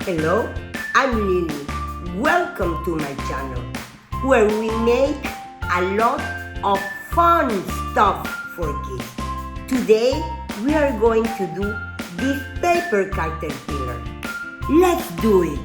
Hello, I'm Lily. Welcome to my channel, where we make a lot of fun stuff for kids. Today, we are going to do this paper caterpillar. Let's do it!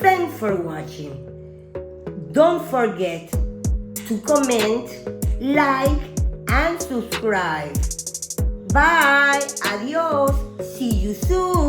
Thanks for watching. Don't forget to comment, like, and subscribe. Bye. Adios. See you soon.